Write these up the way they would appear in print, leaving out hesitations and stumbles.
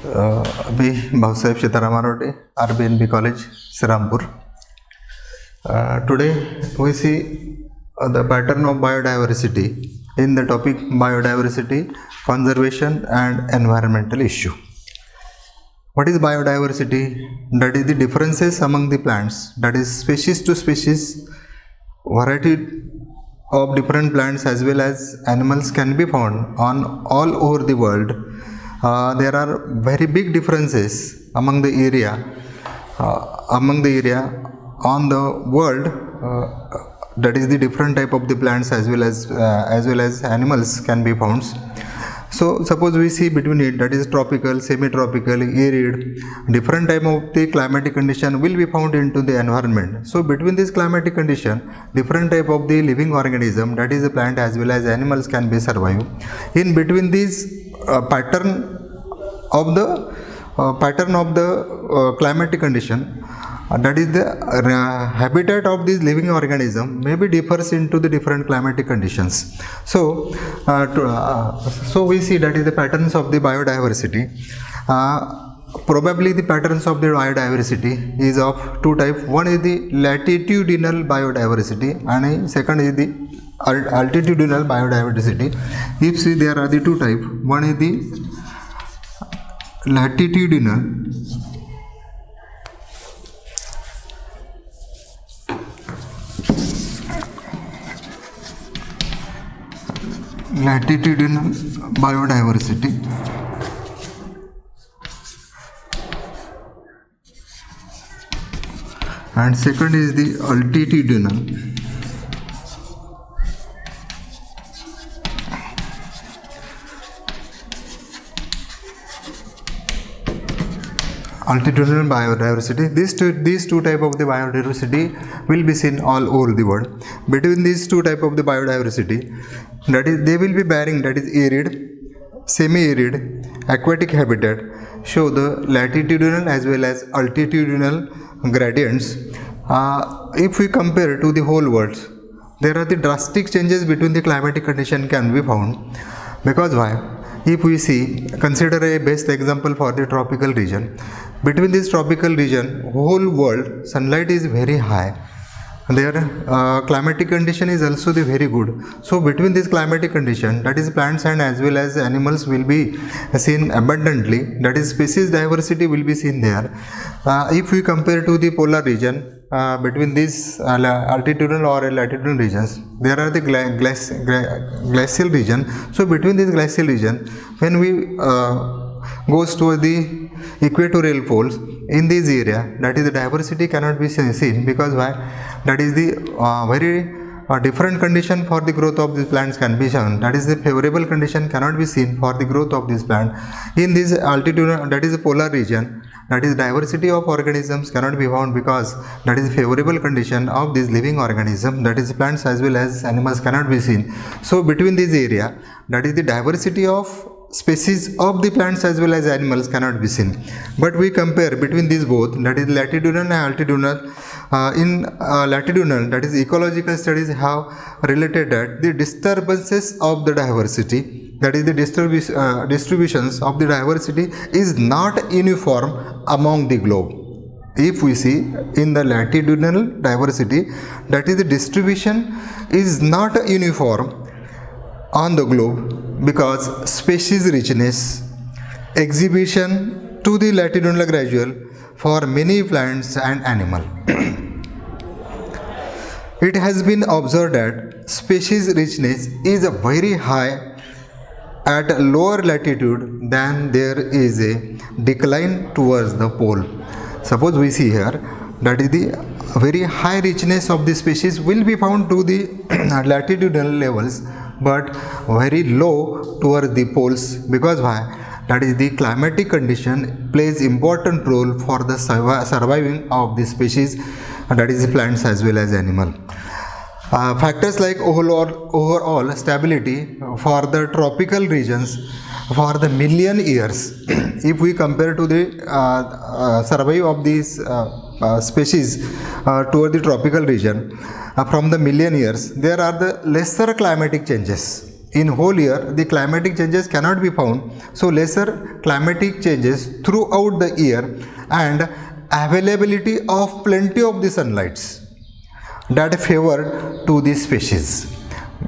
Me Bhausaheb Sitaram Aarote, RBNB College, Sirampur. Today we see the pattern of biodiversity in the topic biodiversity, conservation and environmental issue. What is biodiversity? That is the differences among the plants, that is species to species, variety of different plants as well as animals can be found on all over the world. There are very big differences among the area on the world, that is the different type of the plants as well as animals can be found. So suppose we see between it, that is tropical, semi-tropical, arid, different type of the climatic condition will be found into the environment. So between this climatic condition, different type of the living organism, that is the plant as well as animals can be survive. In between these pattern of the climatic condition, that is the habitat of this living organism maybe differs into the different climatic conditions. So we see that is the patterns of the biodiversity. Probably the patterns of the biodiversity is of two types. One is the latitudinal biodiversity and second is the altitudinal biodiversity. If see there are the two types. One is the latitudinal biodiversity and second is the altitudinal biodiversity. These two type of the biodiversity will be seen all over the world. Between these two type of the biodiversity, that is they will be bearing, that is arid, semi-arid, aquatic habitat, show the latitudinal as well as altitudinal gradients. If we compare to the whole world, there are the drastic changes between the climatic condition can be found. Because why? If we see, consider a best example for the tropical region. Between this tropical region, whole world, sunlight is very high. Their climatic condition is also the very good. So between this climatic condition, that is plants and as well as animals will be seen abundantly. That is species diversity will be seen there. If we compare to the polar region, between these altitudinal or latitudinal regions, there are the glacial region. So between this glacial region, when we goes toward the equatorial poles, in this area, that is the diversity cannot be seen. Because why? That is the very different condition for the growth of these plants can be shown. That is the favorable condition cannot be seen for the growth of this plant. In this altitude, that is the polar region, that is diversity of organisms cannot be found because that is favorable condition of this living organism, that is plants as well as animals cannot be seen. So between this area, that is the diversity of species of the plants as well as animals cannot be seen. But we compare between these both, that is latitudinal and altitudinal. In latitudinal, that is ecological studies have related that the disturbances of the diversity, that is the distributions of the diversity is not uniform among the globe. If we see in the latitudinal diversity, that is the distribution is not uniform on the globe because species richness exhibition to the latitudinal gradual for many plants and animals. It has been observed that species richness is very high at lower latitude than there is a decline towards the pole. Suppose we see here, that is the very high richness of the species will be found to the latitudinal levels, but very low towards the poles. Because why? That is the climatic condition plays important role for the surviving of the species, that is plants as well as animal. Factors like overall stability for the tropical regions for the million years. If we compare to the survey of these species toward the tropical region from the million years, there are the lesser climatic changes. In whole year, the climatic changes cannot be found. So lesser climatic changes throughout the year and availability of plenty of the sunlights that favor to the species.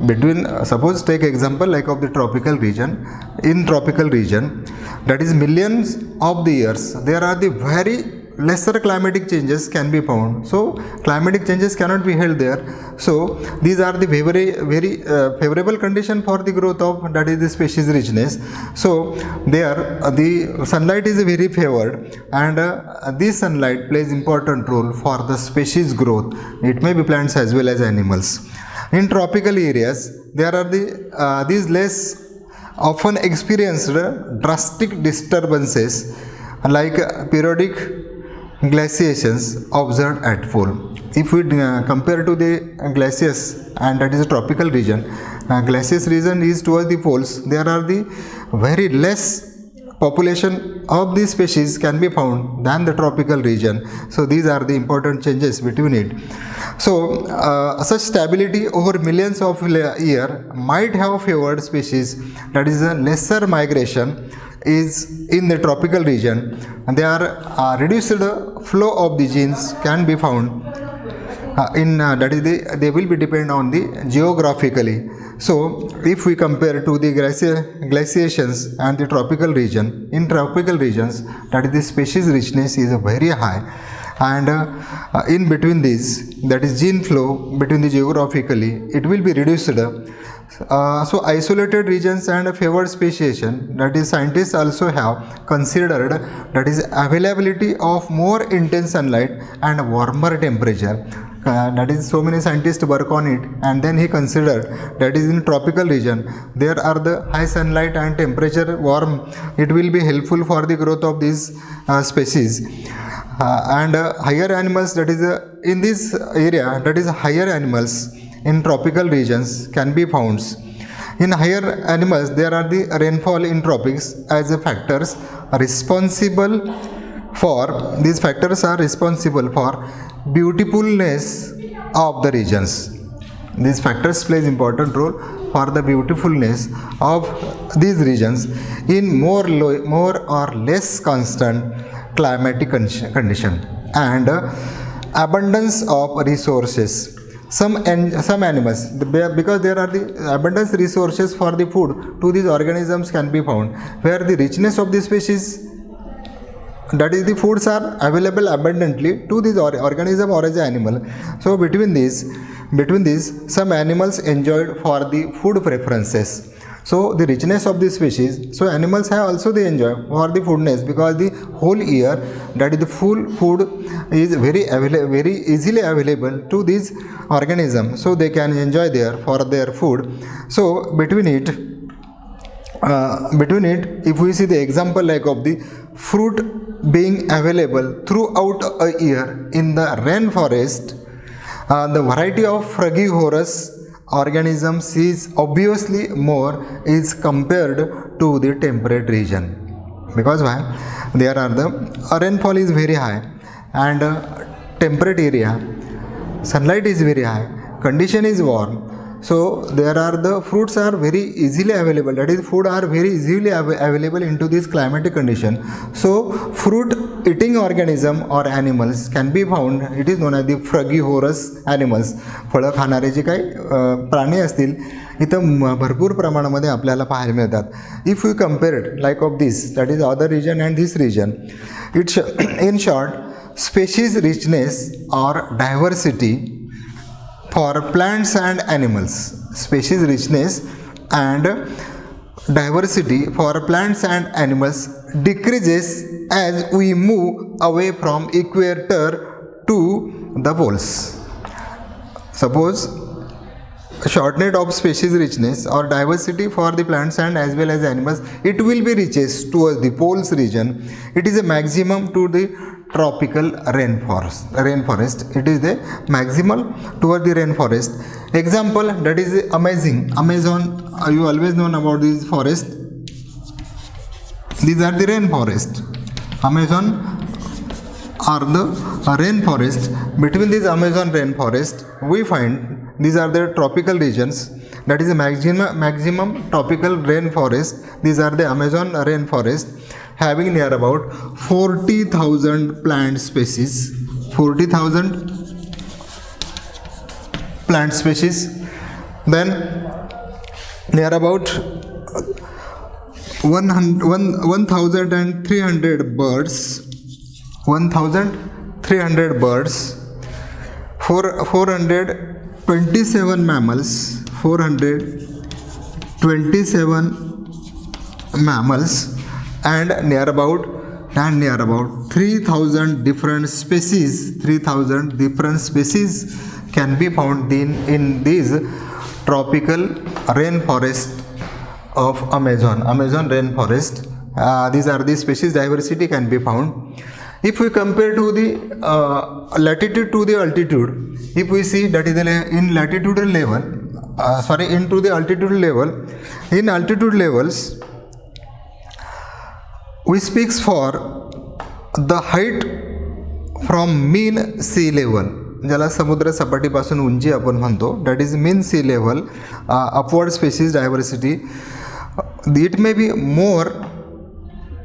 Between suppose take example like of the tropical region. In tropical region, that is millions of the years, there are the very lesser climatic changes can be found. So climatic changes cannot be held there. So these are the very favorable condition for the growth of, that is the species richness. So there the sunlight is very favored, and this sunlight plays important role for the species growth. It may be plants as well as animals. In tropical areas, there are these less often experienced drastic disturbances like periodic glaciations observed at pole. If we compare to the glaciers, and that is a tropical region, glaciers region is towards the poles, there are the very less population of these species can be found than the tropical region. So these are the important changes between it. So such stability over millions of years might have favored species, that is a lesser migration is in the tropical region, and they are reduced flow of the genes can be found that is they will be depend on the geographically. So if we compare to the glaciations and the tropical region, in tropical regions, that is the species richness is very high, and in between these, that is gene flow between the geographically, it will be reduced. So isolated regions and favored speciation, that is scientists also have considered, that is availability of more intense sunlight and warmer temperature. That is so many scientists work on it, and then he considered that is in tropical region there are the high sunlight and temperature warm, it will be helpful for the growth of these species. And higher animals, that is in this area, that is higher animals in tropical regions can be found. In higher animals, there are the rainfall in tropics as a factors responsible for, these factors are responsible for beautifulness of the regions. These factors plays important role for the beautifulness of these regions in more or less constant climatic condition and abundance of resources. Some animals, because there are the abundance resources for the food to these organisms can be found, where the richness of the species, that is the foods are available abundantly to this organism or as an animal. So between these some animals enjoyed for the food preferences. So the richness of the species, so animals have also they enjoy for the foodness, because the whole year, that is the full food is very easily available to these organisms, so they can enjoy there for their food. So between it, if we see the example like of the fruit being available throughout a year in the rainforest, the variety of frugivorous organisms is obviously more is compared to the temperate region. Because why? There are the rainfall is very high, and temperate area, sunlight is very high, condition is warm. So there are the fruits are very easily available, that is food are very easily available into this climatic condition. So fruit eating organism or animals can be found, it is known as the frugivorous animals. फळं खाणारे जे काही प्राणी असतील इथं भरपूर प्रमाणामध्ये आपल्याला पाहायला मिळतात. If you compare like of this, that is other region and this region, it's in short species richness or diversity for plants and animals, species richness and diversity for plants and animals decreases as we move away from equator to the poles. Suppose shortness of species richness or diversity for the plants and as well as animals, it will be reaches towards the poles region. It is a maximum to the tropical rainforest. It is the maximal toward the rainforest. Example, that is Amazon. You always know about this forest. These are the rainforest. Amazon are the rainforest. Between this Amazon rainforest, we find these are the tropical regions, that is the maximum tropical rainforest. These are the Amazon rainforest, having near about 40,000 plant species. 40,000 plant species. Then near about 1,300 birds. 1,300 birds. 427 mammals. 427 mammals, and near about 3,000 different species. 3,000 different species can be found in these tropical rainforest of Amazon rainforest. These are the species diversity can be found. If we compare to the latitude to the altitude, if we see that is in latitudinal level, into the altitude level, in altitude levels, we speaks for the height from mean sea level, ज्याला समुद्र सपाटीपासून उंची आपण म्हणतो, that is mean sea level, upward species diversity. It may be more,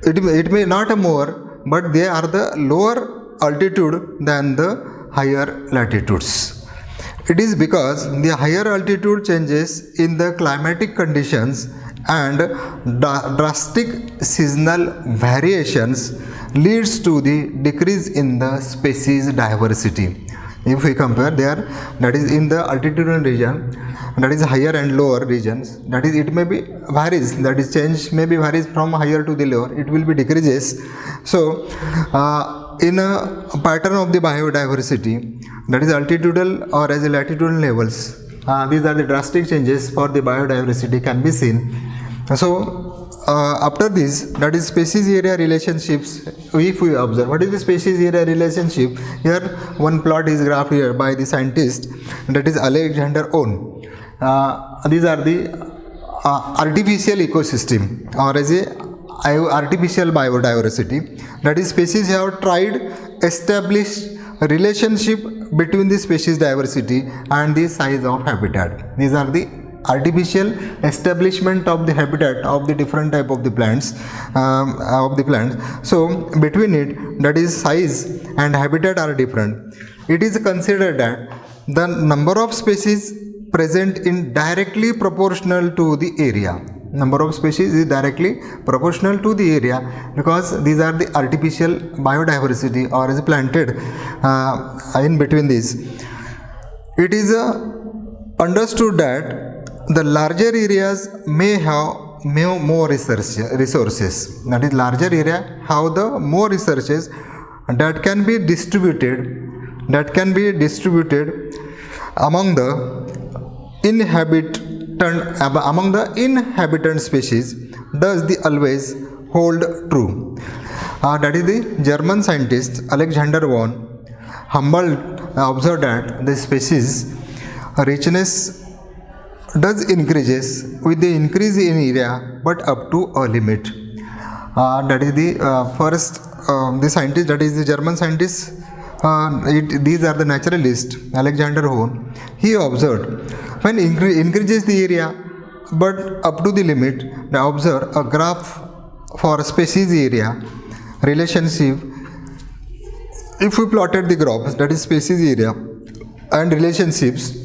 it may not more, but they are the lower altitude than the higher latitudes. It is because the higher altitude changes in the climatic conditions and drastic seasonal variations leads to the decrease in the species diversity. If we compare there, that is in the altitudinal region, that is higher and lower regions, that is it may be varies, that is change may be varies from higher to the lower, it will be decreases. So in a pattern of the biodiversity, that is altitudinal or as a latitudinal levels, these are the drastic changes for the biodiversity can be seen. So after this, that is species area relationships. If we observe what is the species area relationship, here one plot is graphed here by the scientist, that is Alexander Owen. These are the artificial ecosystem or as a artificial biodiversity, that is species have tried establish a relationship between the species diversity and the size of habitat. These are the artificial establishment of the habitat of the different type of the plants, so between it, that is size and habitat are different. It is considered that the number of species present in directly proportional to the area. Number of species is directly proportional to the area, because these are the artificial biodiversity or is planted in between these. It is understood that the larger areas may have more resources. That is, larger area have the more resources that can be distributed among the inhabitant species. Does the always hold true? That is the German scientist Alexander von Humboldt observed that the species richness does increases with the increase in area, but up to a limit. That is the first the scientist, that is the German scientist. These are the naturalist Alexander Von. He observed when increases the area but up to the limit. Now observe a graph for species area relationship. If we plotted the graphs, that is species area and relationships,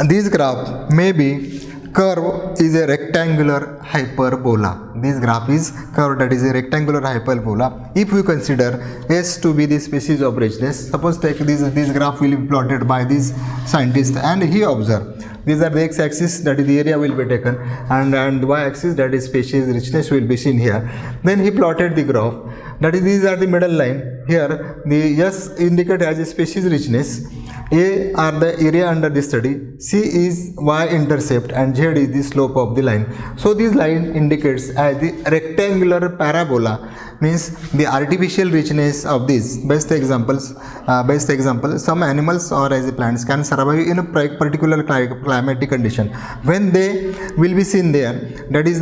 this graph may be curve is a rectangular hyperbola. This graph is curved, that is a rectangular hyperbola. If we consider S to be the species of richness, suppose take this graph will be plotted by this scientist, and he observed these are the x-axis, that is the area will be taken, and y-axis, that is species richness will be seen here. Then he plotted the graph, that is these are the middle line. Here the S indicate as a species richness, A are the area under the study, C is y-intercept, and Z is the slope of the line. So this line indicates as the rectangular parabola, means the artificial richness of this. Best example, some animals or as plants can survive in a particular climatic condition. When they will be seen there, that is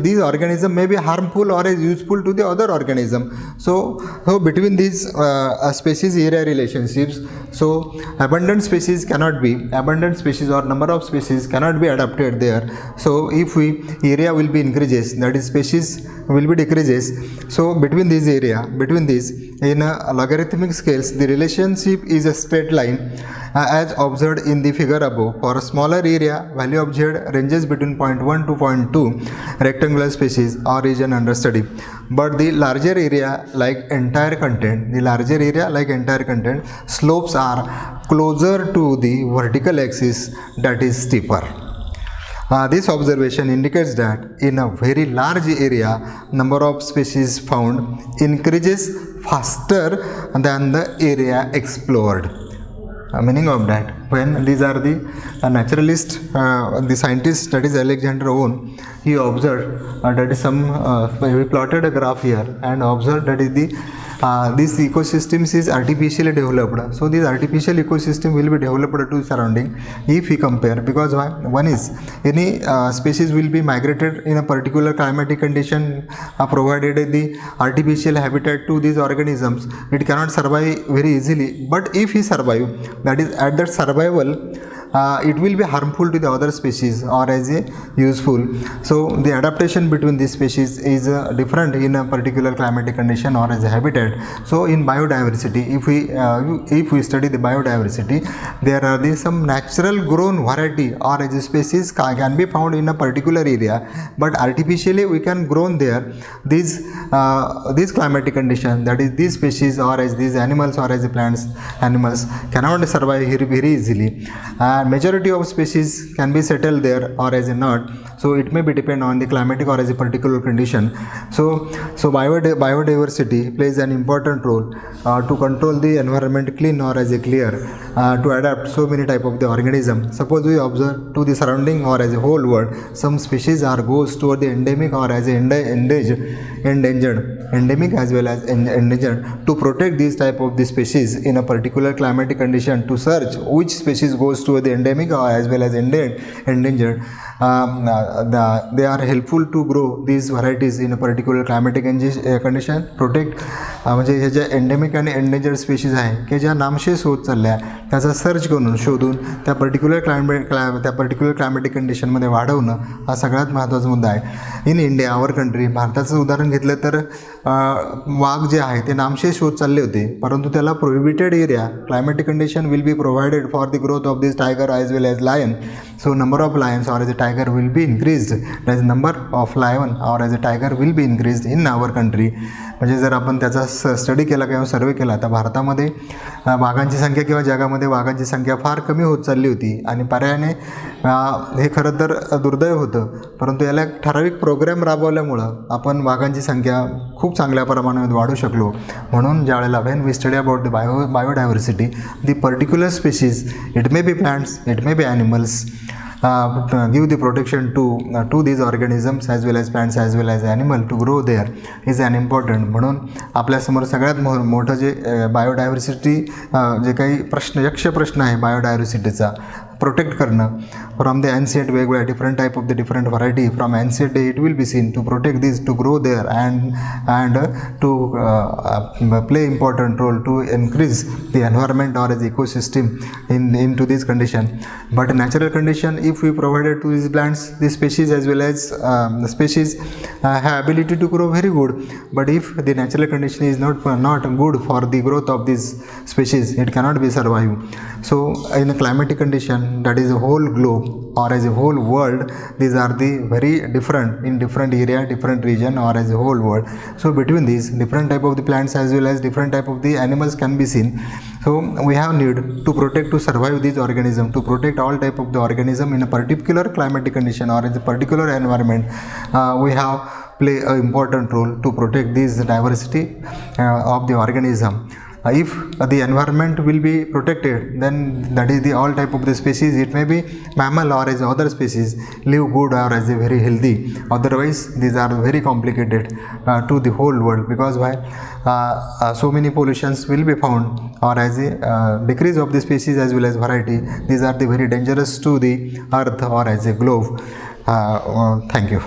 these organisms may be harmful or is useful to the other organism. So between between these species area relationships, so abundant species or number of species cannot be adapted there. So if we area will be increases, that is species will be decreases. So between these in logarithmic scales, the relationship is a straight line as observed in the figure above. For a smaller area, value of z ranges between 0.1 to 0.2 rectangular species or region under study. But the larger area like entire content, slopes are closer to the vertical axis, that is steeper. This observation indicates that in a very large area, number of species found increases faster than the area explored. Meaning of that, when these are the naturalist, the scientist, that is Alexander Owen, he observed that is some we plotted a graph here and observed that is the this ecosystems is artificially developed. So this artificial ecosystem will be developed to surrounding if we compare, because one is any species will be migrated in a particular climatic condition, provided the artificial habitat to these organisms, it cannot survive very easily. But if he survive, that is at that survival, it will be harmful to the other species or as a useful. So the adaptation between these species is different in a particular climatic condition or as a habitat. So in biodiversity, if we study the biodiversity, there are some natural grown variety or as a species can be found in a particular area, but artificially we can grown there these climatic condition, that is these species or as these animals or as the plants animals cannot survive here very easily. Majority of species can be settled there or as a not, so it may be depend on the climatic or as a particular condition. So biodiversity plays an important role to control the environment clean or as a clear, to adapt so many type of the organism. Suppose we observe to the surrounding or as a whole world, some species are goes toward the endemic or as a endangered, endemic as well as endangered. To protect these type of the species in a particular climatic condition, to search which species goes toward the endemic or as well as endangered, they are helpful to grow these varieties in a particular climatic condition. Protect म्हणजे हे ज्या endemic आणि endangered species आहे की ज्या नामशेष होत चालल्या, त्याचा सर्च करून शोधून त्या पर्टिक्युलर क्लायमॅटिक कंडिशनमध्ये वाढवणं हा सगळ्यात महत्त्वाचा मुद्दा आहे. इन इंडिया, आवर कंट्री, भारताचं उदाहरण घेतलं तर वाघ जे आहे ते नामशेष होत चालले होते, परंतु त्याला prohibited area, climatic condition will be provided for the growth of this tiger as well as lion. So number of lions or as a tiger will be increased, that is number of lion or as a tiger will be increased in our country. म्हणजे जर आपण त्याचा study केला किंवा सर्वे केला तर भारतामध्ये वाघांची संख्या किंवा जगामध्ये वाघांची संख्या फार कमी होत चालली होती आणि पर्यायाने हे खरं तर दुर्दैव होतं, परंतु याला एक ठराविक प्रोग्राम राबवल्यामुळं आपण वाघांची संख्या खूप चांगल्या प्रमाणात वाढू शकलो. म्हणून ज्यावेळेला when we study about the biodiversity, the particular species, it may be plants, it may be animals, give the protection to these organisms as well as plants as well as animal to grow there is an important. म्हणून आपल्यासमोर सगळ्यात मोठं जे biodiversity जे काही यक्ष प्रश्न आहे बायोडायव्हर्सिटीचा, protect करणं फ्रॉम द एन्शियंट, वेगवेगळ्या different type of the different variety from ancient day, it will be seen to protect this, to grow there and to play important role to increase the environment or as ecosystem into this condition. But natural condition, if we provided to these plants, these species as well as the species have ability to grow very good. But if the natural condition is not good for the growth of these species, it cannot be survive. So in a climatic condition, that is a whole globe or as a whole world, these are the very different in different area, different region or as a whole world. So between these different type of the plants as well as different type of the animals can be seen. So we have need to protect, to survive these organisms, to protect all type of the organism in a particular climatic condition or in a particular environment. We have play an important role to protect this diversity of the organism. If the environment will be protected, then that is the all type of the species, it may be mammal or as other species, live good or as a very healthy. Otherwise these are very complicated to the whole world, because why so many pollutions will be found or as a decrease of the species as well as variety. These are the very dangerous to the earth or as a globe. Thank you.